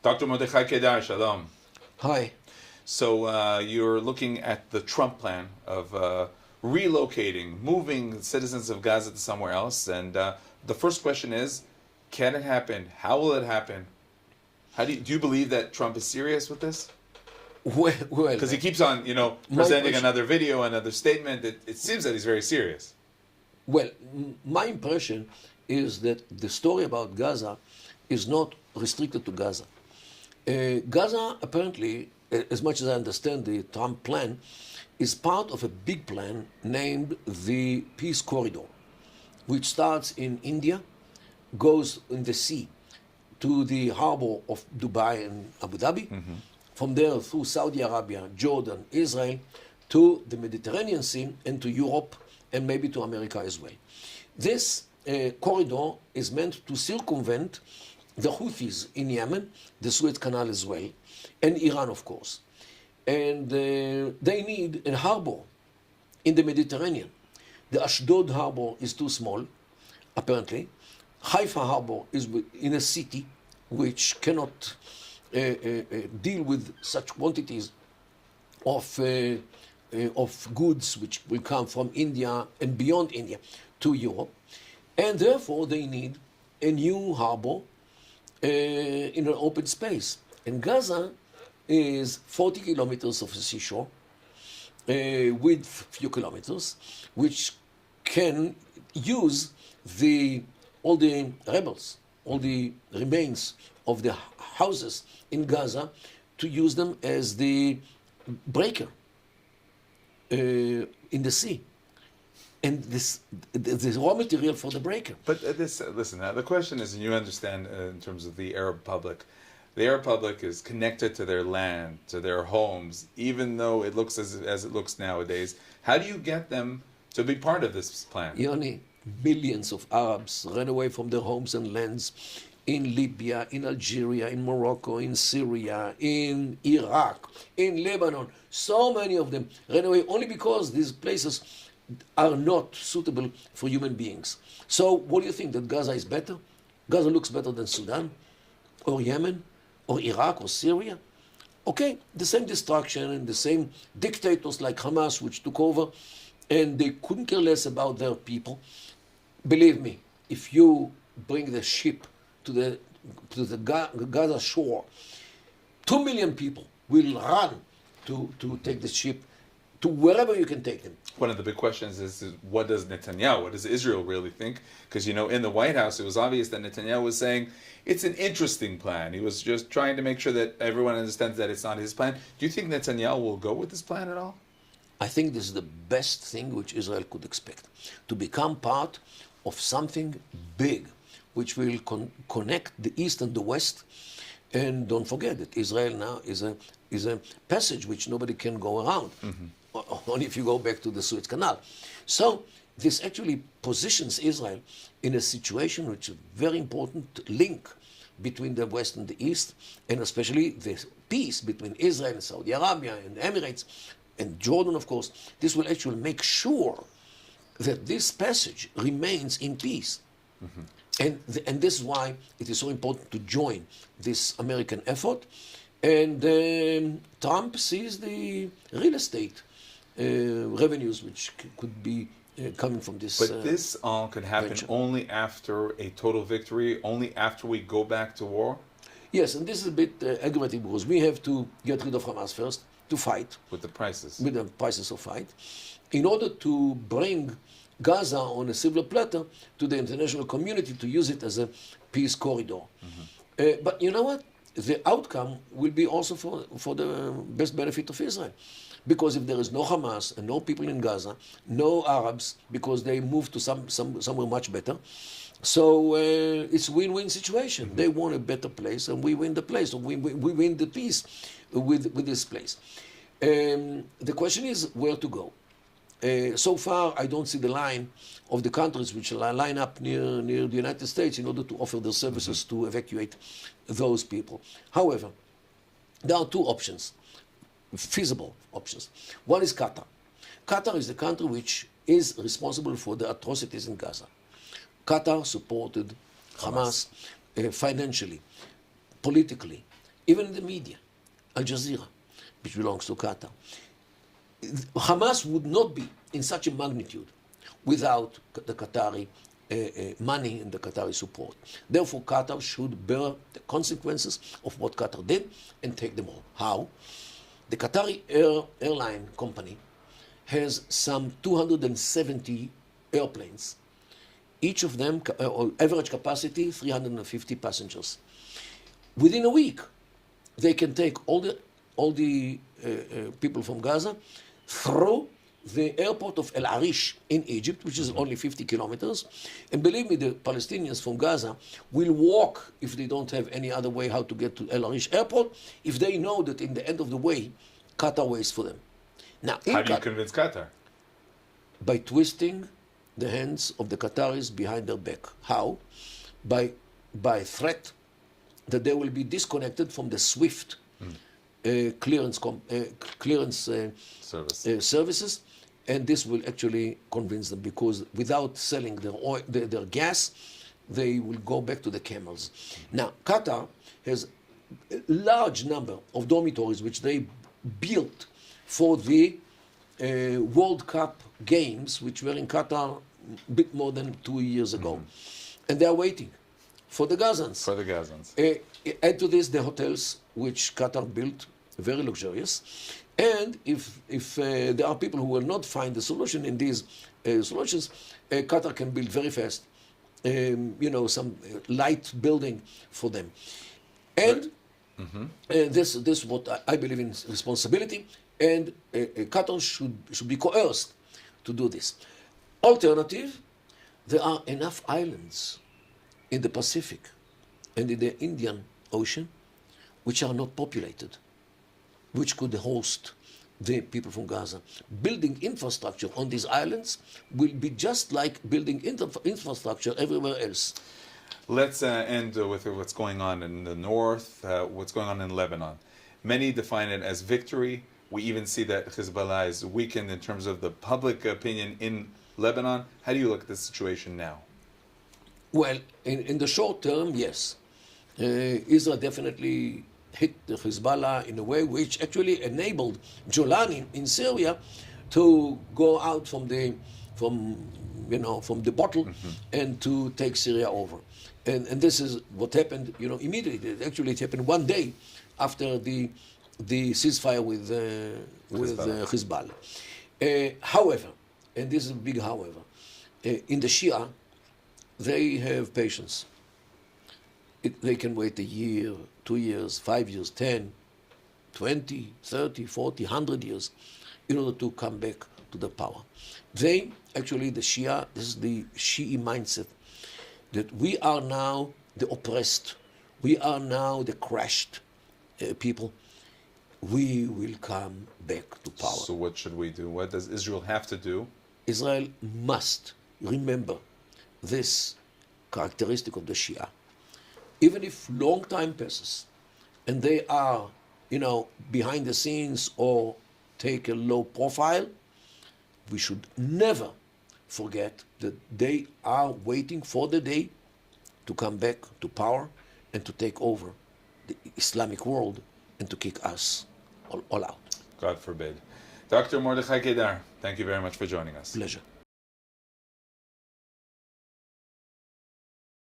Dr. Mordechai Kedar, shalom. Hi. So you're looking at the Trump plan of relocating, moving citizens of Gaza to somewhere else. And the first question is, can it happen? How will it happen? Do you believe that Trump is serious with this? Well, Because he keeps on, presenting another video, another statement. It seems that he's very serious. well, my impression is that the story about Gaza is not restricted to Gaza. Gaza, apparently, as much as I understand the Trump plan, is part of a big plan named the Peace Corridor, which starts in India, goes in the sea to the harbor of Dubai and Abu Dhabi, from there through Saudi Arabia, Jordan, Israel, to the Mediterranean Sea and to Europe and maybe to America as well. This corridor is meant to circumvent the Houthis in Yemen, the Suez Canal as well, and Iran, of course. And they need a harbor in the Mediterranean. The Ashdod harbor is too small, apparently. Haifa harbor is in a city which cannot deal with such quantities of goods which will come from India and beyond India to Europe. And therefore they need a new harbor in an open space. And Gaza is 40 kilometers of a seashore with few kilometers, which can use all the rebels, all the remains of the houses in Gaza, to use them as the breaker in the sea. And the raw material for the breaker. But listen, the question is, and you understand in terms of the Arab public, the Arab public is connected to their land, to their homes, even though it looks as it looks nowadays. How do you get them to be part of this plan? Yoni, millions of Arabs ran away from their homes and lands in Libya, in Algeria, in Morocco, in Syria, in Iraq, in Lebanon. So many of them ran away only because these places are not suitable for human beings. So what do you think, that Gaza is better? Gaza looks better than Sudan or Yemen or Iraq or Syria? Okay, the same destruction and the same dictators like Hamas which took over, and they couldn't care less about their people. Believe me, if you bring the ship to the Gaza shore, 2 million people will run to take the ship to wherever you can take them. One of the big questions is what does Netanyahu, what does Israel really think? Because, in the White House, it was obvious that Netanyahu was saying it's an interesting plan. He was just trying to make sure that everyone understands that it's not his plan. Do you think Netanyahu will go with this plan at all? I think this is the best thing which Israel could expect, to become part of something big, which will connect the East and the West. And don't forget that Israel now is a passage which nobody can go around, only if you go back to the Suez Canal. So this actually positions Israel in a situation which is a very important link between the West and the East, and especially the peace between Israel and Saudi Arabia and the Emirates and Jordan, of course. This will actually make sure that this passage remains in peace. And this is why it is so important to join this American effort. And Trump sees the real estate revenues which could be coming from this. But this all could happen venture. only after a total victory, only after we go back to war? Yes, and this is a bit aggravating because we have to get rid of Hamas first, to fight. With the prices. With the prices of fight, in order to bring Gaza on a silver platter to the international community to use it as a peace corridor. But you know what? The outcome will be also for the best benefit of Israel. Because if there is no Hamas and no people in Gaza, no Arabs, because they moved to somewhere much better, so it's a win-win situation. They want a better place and we win the place, or we win the peace with this place. The question is where to go. So far, I don't see the line of the countries which line up near the United States in order to offer their services to evacuate those people. However, there are two options, feasible options. One is Qatar. Qatar is the country which is responsible for the atrocities in Gaza. Qatar supported Hamas financially, politically, even the media, Al Jazeera, which belongs to Qatar. Hamas would not be in such a magnitude without the Qatari money and the Qatari support. Therefore, Qatar should bear the consequences of what Qatar did and take them all. How? The Qatari airline company has some 270 airplanes. Each of them, average capacity, 350 passengers. Within a week, they can take all the people from Gaza through the airport of El Arish in Egypt, which is only 50 kilometers. And believe me, the Palestinians from Gaza will walk if they don't have any other way how to get to El Arish airport, if they know that in the end of the way, Qatar waits for them. Now, How do you convince Qatar? By twisting the hands of the Qataris behind their back. How? By threat that they will be disconnected from the SWIFT clearance services, and this will actually convince them, because without selling their oil, their gas, they will go back to the camels. Now, Qatar has a large number of dormitories which they built for the World Cup games, which were in Qatar a bit more than 2 years ago. And they are waiting for the Gazans. For the Gazans. Add to this the hotels which Qatar built, very luxurious. And if there are people who will not find the solution in these solutions, Qatar can build very fast, some light building for them. And this is what I believe in, responsibility. And Qatar should be coerced to do this. Alternative, there are enough islands in the Pacific and in the Indian Ocean which are not populated, which could host the people from Gaza. Building infrastructure on these islands will be just like building infrastructure everywhere else. Let's end with what's going on in the north, what's going on in Lebanon. Many define it as victory. We even see that Hezbollah is weakened in terms of the public opinion in Lebanon. How do you look at the situation now? Well, in the short term, yes. Israel definitely hit the Hezbollah in a way which actually enabled Jolani in Syria to go out from the bottle and to take Syria over. And this is what happened, immediately. Actually, it happened one day after the ceasefire with Hezbollah. However, and this is a big however, in the Shia, they have patience. They can wait a year, 2 years, 5 years, 10, 20, 30, 40, 100 years in order to come back to the power. They, actually, the Shia, this is the Shi'i mindset, that we are now the oppressed, we are now the crushed people. We will come back to power. So what should we do? What does Israel have to do? Israel must remember this characteristic of the Shia. Even if long time passes and they are, behind the scenes or take a low profile, we should never forget that they are waiting for the day to come back to power and to take over the Islamic world and to kick us all out. God forbid. Dr. Mordechai Kedar, thank you very much for joining us. Pleasure.